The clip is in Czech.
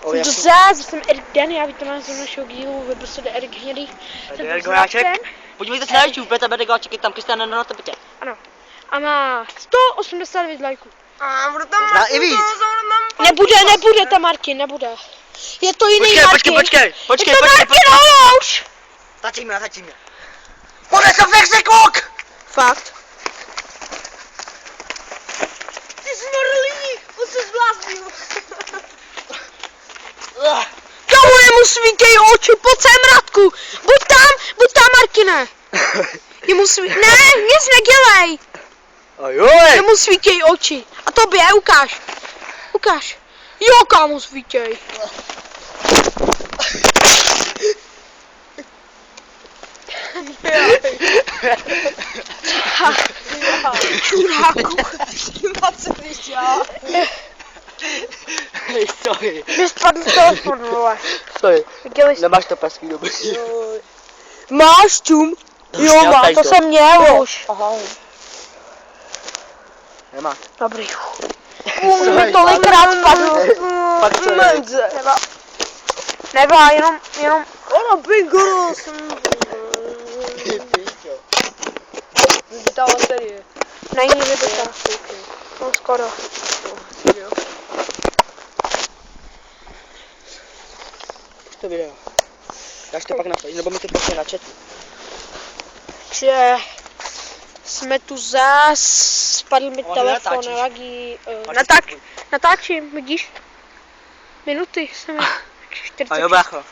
Jsem tu zás, jsem Erik Den, já vítám vás do našeho dílu, vy prostě jde Erik Hnědý. Erik Horáček. Podívejte se na YouTube, Petr Bedegáček, je tam Kristiana na tepetě. Ano. A má 189 lajků. A bude tam Možná i víc. Nebude tam Martin, nebude. Je to jiný Martin. Počkej, Je to Martin Holous! Tačí mě. Pojď to flexikok! Fakt. Ty smrlí, on se zbláznil. Komu jemu svítej oči, pojď sem Radku. Buď tam Martine. Jemu svítej, ne, nic nedělej. Ajoj! Jemu svítěj oči. A tobě, ukáž. Jo, kámo, svítěj. Čuráku. Sorry. Mě spadl z telefonu, vole. Sorry. Viděli jste? Nemáš to pesky dobrý. Máš čum? Jo, má, to jsem měl už. Aha. Nemá. Dobrý. Mi tolikrát spadl. Fakt sorry. Neba, jenom. Ono bingo, jsem... Vybitá baterie. Není vybitá. No skoro. To video. Dáš to pak na Facebook, nebo mi to pošle na chatu. Že jsme tu zás, spadl mi Ale telefon, natáčíš. lagí. Natáčíš. Natáčím, vidíš? Minuty jsem 40. A jo, brácho.